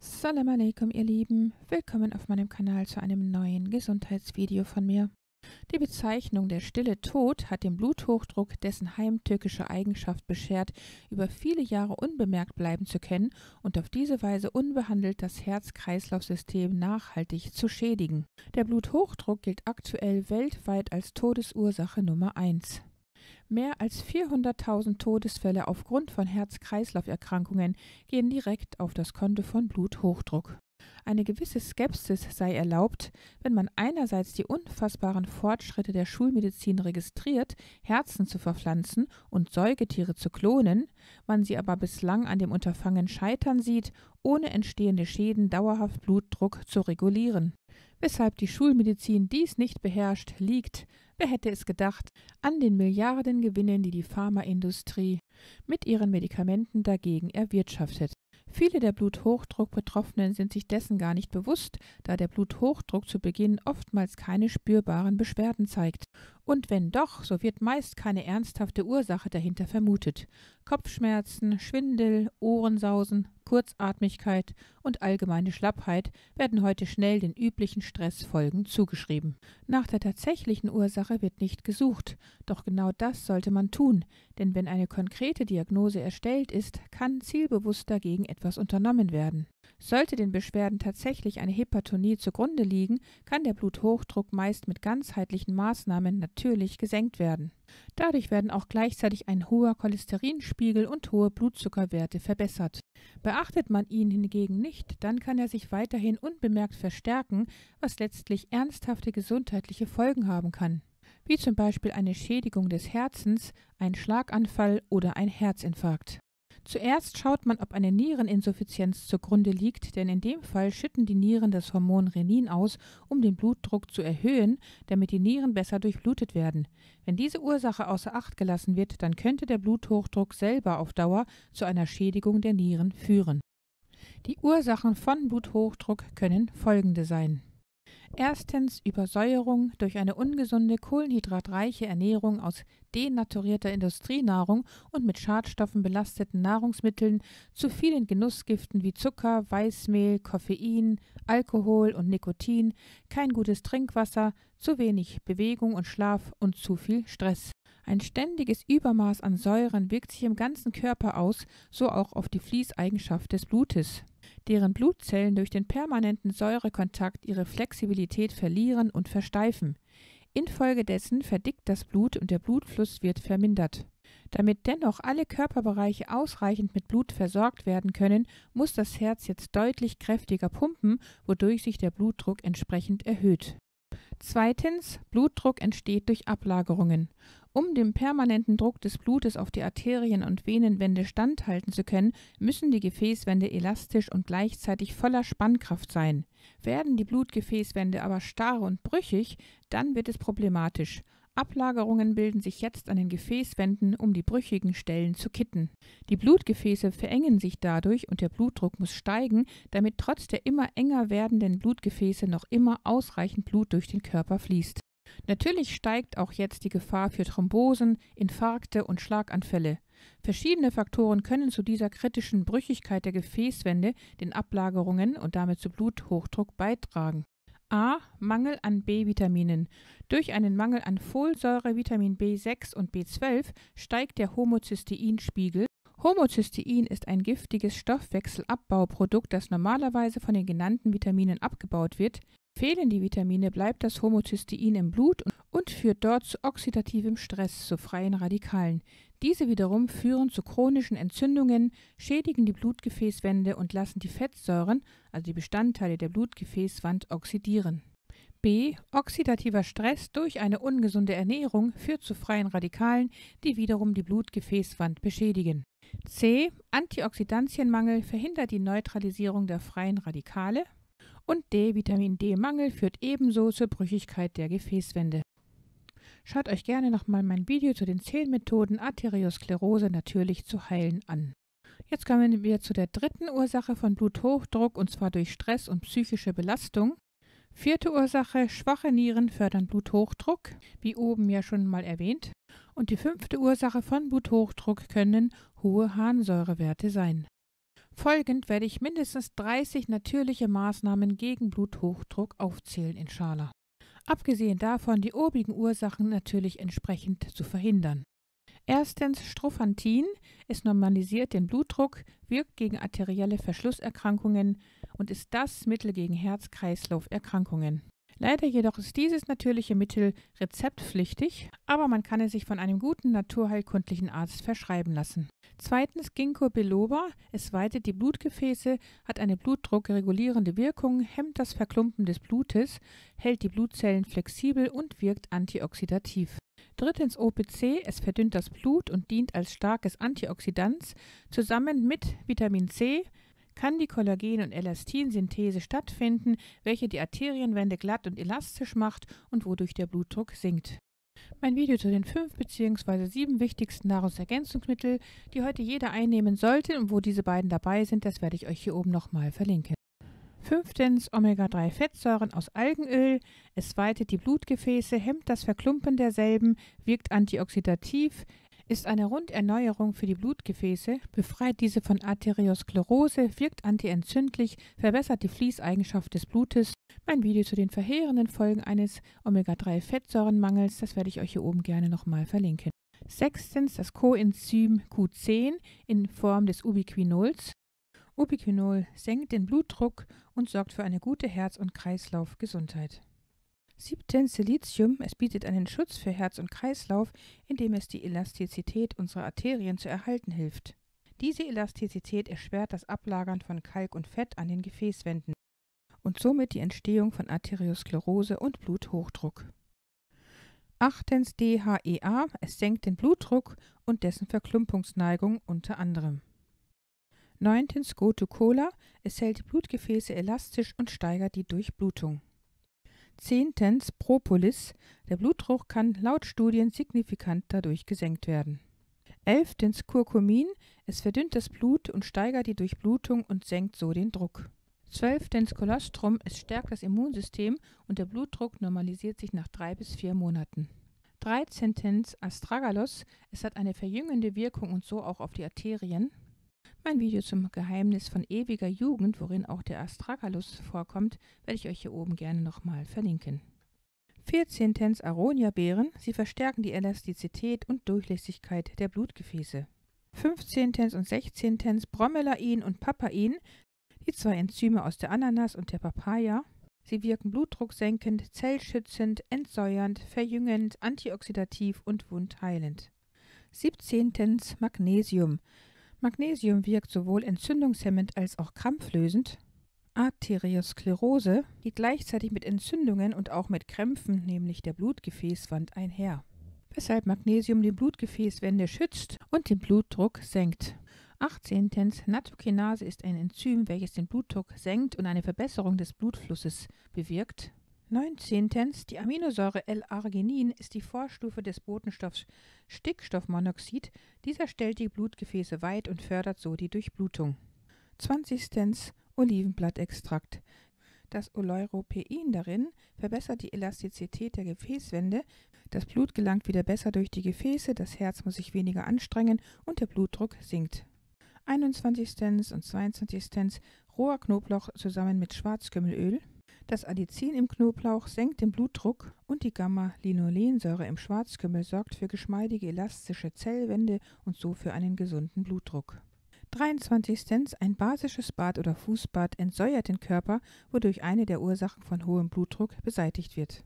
Salam alaikum, ihr Lieben. Willkommen auf meinem Kanal zu einem neuen Gesundheitsvideo von mir. Die Bezeichnung der stille Tod hat dem Bluthochdruck dessen heimtückische Eigenschaft beschert, über viele Jahre unbemerkt bleiben zu können und auf diese Weise unbehandelt das Herz-Kreislauf-System nachhaltig zu schädigen. Der Bluthochdruck gilt aktuell weltweit als Todesursache Nummer 1. Mehr als 400.000 Todesfälle aufgrund von Herz-Kreislauf-Erkrankungen gehen direkt auf das Konto von Bluthochdruck. Eine gewisse Skepsis sei erlaubt, wenn man einerseits die unfassbaren Fortschritte der Schulmedizin registriert, Herzen zu verpflanzen und Säugetiere zu klonen, man sie aber bislang an dem Unterfangen scheitern sieht, ohne entstehende Schäden dauerhaft Blutdruck zu regulieren. Weshalb die Schulmedizin dies nicht beherrscht, liegt, wer hätte es gedacht, an den Milliardengewinnen, die die Pharmaindustrie mit ihren Medikamenten dagegen erwirtschaftet. Viele der Bluthochdruck-Betroffenen sind sich dessen gar nicht bewusst, da der Bluthochdruck zu Beginn oftmals keine spürbaren Beschwerden zeigt. Und wenn doch, so wird meist keine ernsthafte Ursache dahinter vermutet. Kopfschmerzen, Schwindel, Ohrensausen, Kurzatmigkeit und allgemeine Schlappheit werden heute schnell den üblichen Stressfolgen zugeschrieben. Nach der tatsächlichen Ursache wird nicht gesucht, doch genau das sollte man tun, denn wenn eine konkrete Diagnose erstellt ist, kann zielbewusst dagegen etwas unternommen werden. Sollte den Beschwerden tatsächlich eine Hypertonie zugrunde liegen, kann der Bluthochdruck meist mit ganzheitlichen Maßnahmen natürlich gesenkt werden. Dadurch werden auch gleichzeitig ein hoher Cholesterinspiegel und hohe Blutzuckerwerte verbessert. Beachtet man ihn hingegen nicht, dann kann er sich weiterhin unbemerkt verstärken, was letztlich ernsthafte gesundheitliche Folgen haben kann, wie zum Beispiel eine Schädigung des Herzens, ein Schlaganfall oder ein Herzinfarkt. Zuerst schaut man, ob eine Niereninsuffizienz zugrunde liegt, denn in dem Fall schütten die Nieren das Hormon Renin aus, um den Blutdruck zu erhöhen, damit die Nieren besser durchblutet werden. Wenn diese Ursache außer Acht gelassen wird, dann könnte der Bluthochdruck selber auf Dauer zu einer Schädigung der Nieren führen. Die Ursachen von Bluthochdruck können folgende sein. Erstens Übersäuerung durch eine ungesunde, kohlenhydratreiche Ernährung aus denaturierter Industrienahrung und mit Schadstoffen belasteten Nahrungsmitteln, zu vielen Genussgiften wie Zucker, Weißmehl, Koffein, Alkohol und Nikotin, kein gutes Trinkwasser, zu wenig Bewegung und Schlaf und zu viel Stress. Ein ständiges Übermaß an Säuren wirkt sich im ganzen Körper aus, so auch auf die Fließeigenschaft des Blutes, deren Blutzellen durch den permanenten Säurekontakt ihre Flexibilität verlieren und versteifen. Infolgedessen verdickt das Blut und der Blutfluss wird vermindert. Damit dennoch alle Körperbereiche ausreichend mit Blut versorgt werden können, muss das Herz jetzt deutlich kräftiger pumpen, wodurch sich der Blutdruck entsprechend erhöht. Zweitens, Blutdruck entsteht durch Ablagerungen. Um dem permanenten Druck des Blutes auf die Arterien und Venenwände standhalten zu können, müssen die Gefäßwände elastisch und gleichzeitig voller Spannkraft sein. Werden die Blutgefäßwände aber starr und brüchig, dann wird es problematisch. Ablagerungen bilden sich jetzt an den Gefäßwänden, um die brüchigen Stellen zu kitten. Die Blutgefäße verengen sich dadurch und der Blutdruck muss steigen, damit trotz der immer enger werdenden Blutgefäße noch immer ausreichend Blut durch den Körper fließt. Natürlich steigt auch jetzt die Gefahr für Thrombosen, Infarkte und Schlaganfälle. Verschiedene Faktoren können zu dieser kritischen Brüchigkeit der Gefäßwände, den Ablagerungen und damit zu Bluthochdruck beitragen. A. Mangel an B-Vitaminen. Durch einen Mangel an Folsäure, Vitamin B6 und B12 steigt der Homozysteinspiegel. Homozystein ist ein giftiges Stoffwechselabbauprodukt, das normalerweise von den genannten Vitaminen abgebaut wird. Fehlen die Vitamine, bleibt das Homozystein im Blut und führt dort zu oxidativem Stress, zu freien Radikalen. Diese wiederum führen zu chronischen Entzündungen, schädigen die Blutgefäßwände und lassen die Fettsäuren, also die Bestandteile der Blutgefäßwand, oxidieren. B. Oxidativer Stress durch eine ungesunde Ernährung führt zu freien Radikalen, die wiederum die Blutgefäßwand beschädigen. C. Antioxidantienmangel verhindert die Neutralisierung der freien Radikale. Und D. Vitamin D-Mangel führt ebenso zur Brüchigkeit der Gefäßwände. Schaut euch gerne nochmal mein Video zu den 10 Methoden, Arteriosklerose natürlich zu heilen an. Jetzt kommen wir zu der dritten Ursache von Bluthochdruck, und zwar durch Stress und psychische Belastung. Vierte Ursache, schwache Nieren fördern Bluthochdruck, wie oben ja schon mal erwähnt. Und die fünfte Ursache von Bluthochdruck können hohe Harnsäurewerte sein. Folgend werde ich mindestens 30 natürliche Maßnahmen gegen Bluthochdruck aufzählen, inshallah. Abgesehen davon, die obigen Ursachen natürlich entsprechend zu verhindern. Erstens Strophantin. Es normalisiert den Blutdruck, wirkt gegen arterielle Verschlusserkrankungen und ist das Mittel gegen Herz-Kreislauf-Erkrankungen. Leider jedoch ist dieses natürliche Mittel rezeptpflichtig, aber man kann es sich von einem guten naturheilkundlichen Arzt verschreiben lassen. Zweitens Ginkgo biloba. Es weitet die Blutgefäße, hat eine blutdruckregulierende Wirkung, hemmt das Verklumpen des Blutes, hält die Blutzellen flexibel und wirkt antioxidativ. Drittens OPC. Es verdünnt das Blut und dient als starkes Antioxidant. Zusammen mit Vitamin C kann die Kollagen- und Elastinsynthese stattfinden, welche die Arterienwände glatt und elastisch macht und wodurch der Blutdruck sinkt. Mein Video zu den 5 bzw. 7 wichtigsten Nahrungsergänzungsmitteln, die heute jeder einnehmen sollte und wo diese beiden dabei sind, das werde ich euch hier oben nochmal verlinken. Fünftens Omega-3-Fettsäuren aus Algenöl. Es weitet die Blutgefäße, hemmt das Verklumpen derselben, wirkt antioxidativ, ist eine Runderneuerung für die Blutgefäße, befreit diese von Arteriosklerose, wirkt antientzündlich, verbessert die Fließeigenschaft des Blutes. Mein Video zu den verheerenden Folgen eines Omega-3-Fettsäurenmangels, das werde ich euch hier oben gerne nochmal verlinken. Sechstens das Coenzym Q10 in Form des Ubiquinols. Ubiquinol senkt den Blutdruck und sorgt für eine gute Herz- und Kreislaufgesundheit. Siebtens Silizium. Es bietet einen Schutz für Herz und Kreislauf, indem es die Elastizität unserer Arterien zu erhalten hilft. Diese Elastizität erschwert das Ablagern von Kalk und Fett an den Gefäßwänden und somit die Entstehung von Arteriosklerose und Bluthochdruck. Achtens DHEA. Es senkt den Blutdruck und dessen Verklumpungsneigung unter anderem. Neuntens Gotu-Kola. Es hält die Blutgefäße elastisch und steigert die Durchblutung. Zehntens Propolis. Der Blutdruck kann laut Studien signifikant dadurch gesenkt werden. Elftens Curcumin. Es verdünnt das Blut und steigert die Durchblutung und senkt so den Druck. Zwölftens Colostrum. Es stärkt das Immunsystem und der Blutdruck normalisiert sich nach 3 bis 4 Monaten. 13. Astragalus. Es hat eine verjüngende Wirkung und so auch auf die Arterien. Mein Video zum Geheimnis von ewiger Jugend, worin auch der Astragalus vorkommt, werde ich euch hier oben gerne nochmal verlinken. 14. Aronia-Beeren. Sie verstärken die Elastizität und Durchlässigkeit der Blutgefäße. 15. und 16. Bromelain und Papain. Die 2 Enzyme aus der Ananas und der Papaya. Sie wirken blutdrucksenkend, zellschützend, entsäuernd, verjüngend, antioxidativ und wundheilend. 17. Magnesium. Magnesium wirkt sowohl entzündungshemmend als auch krampflösend. Arteriosklerose geht gleichzeitig mit Entzündungen und auch mit Krämpfen, nämlich der Blutgefäßwand, einher, weshalb Magnesium die Blutgefäßwände schützt und den Blutdruck senkt. 18. Nattokinase ist ein Enzym, welches den Blutdruck senkt und eine Verbesserung des Blutflusses bewirkt. 19. Die Aminosäure L-Arginin ist die Vorstufe des Botenstoffs Stickstoffmonoxid. Dieser stellt die Blutgefäße weit und fördert so die Durchblutung. 20. Olivenblattextrakt. Das Oleuropein darin verbessert die Elastizität der Gefäßwände. Das Blut gelangt wieder besser durch die Gefäße, das Herz muss sich weniger anstrengen und der Blutdruck sinkt. 21. und 22. roher Knoblauch zusammen mit Schwarzkümmelöl. Das Allicin im Knoblauch senkt den Blutdruck und die Gamma-Linolensäure im Schwarzkümmel sorgt für geschmeidige, elastische Zellwände und so für einen gesunden Blutdruck. 23. Ein basisches Bad oder Fußbad entsäuert den Körper, wodurch eine der Ursachen von hohem Blutdruck beseitigt wird.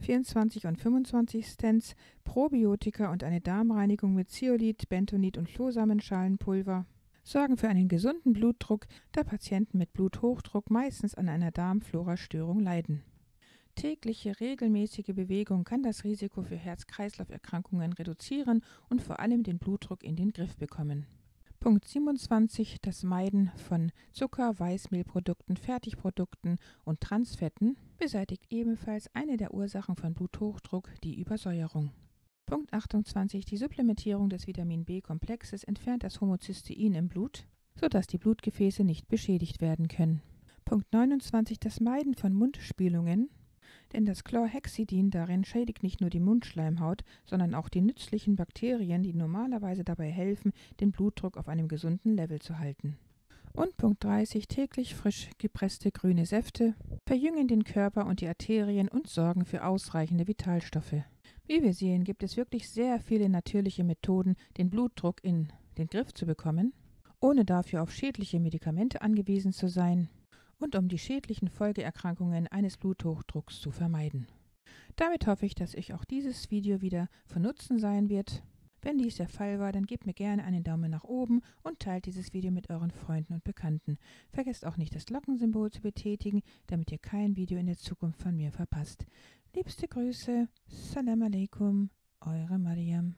24. und 25. Probiotika und eine Darmreinigung mit Zeolit, Bentonit und Flohsamenschalenpulver sorgen für einen gesunden Blutdruck, da Patienten mit Bluthochdruck meistens an einer Darmflorastörung leiden. Tägliche regelmäßige Bewegung kann das Risiko für Herz-Kreislauf-Erkrankungen reduzieren und vor allem den Blutdruck in den Griff bekommen. Punkt 27. Das Meiden von Zucker, Weißmehlprodukten, Fertigprodukten und Transfetten beseitigt ebenfalls eine der Ursachen von Bluthochdruck, die Übersäuerung. Punkt 28. Die Supplementierung des Vitamin B-Komplexes entfernt das Homozystein im Blut, sodass die Blutgefäße nicht beschädigt werden können. Punkt 29. Das Meiden von Mundspülungen, denn das Chlorhexidin darin schädigt nicht nur die Mundschleimhaut, sondern auch die nützlichen Bakterien, die normalerweise dabei helfen, den Blutdruck auf einem gesunden Level zu halten. Und Punkt 30, täglich frisch gepresste grüne Säfte verjüngen den Körper und die Arterien und sorgen für ausreichende Vitalstoffe. Wie wir sehen, gibt es wirklich sehr viele natürliche Methoden, den Blutdruck in den Griff zu bekommen, ohne dafür auf schädliche Medikamente angewiesen zu sein und um die schädlichen Folgeerkrankungen eines Bluthochdrucks zu vermeiden. Damit hoffe ich, dass euch auch dieses Video wieder von Nutzen sein wird. Wenn dies der Fall war, dann gebt mir gerne einen Daumen nach oben und teilt dieses Video mit euren Freunden und Bekannten. Vergesst auch nicht, das Glockensymbol zu betätigen, damit ihr kein Video in der Zukunft von mir verpasst. Liebste Grüße, Salam Alaikum, eure Mariam.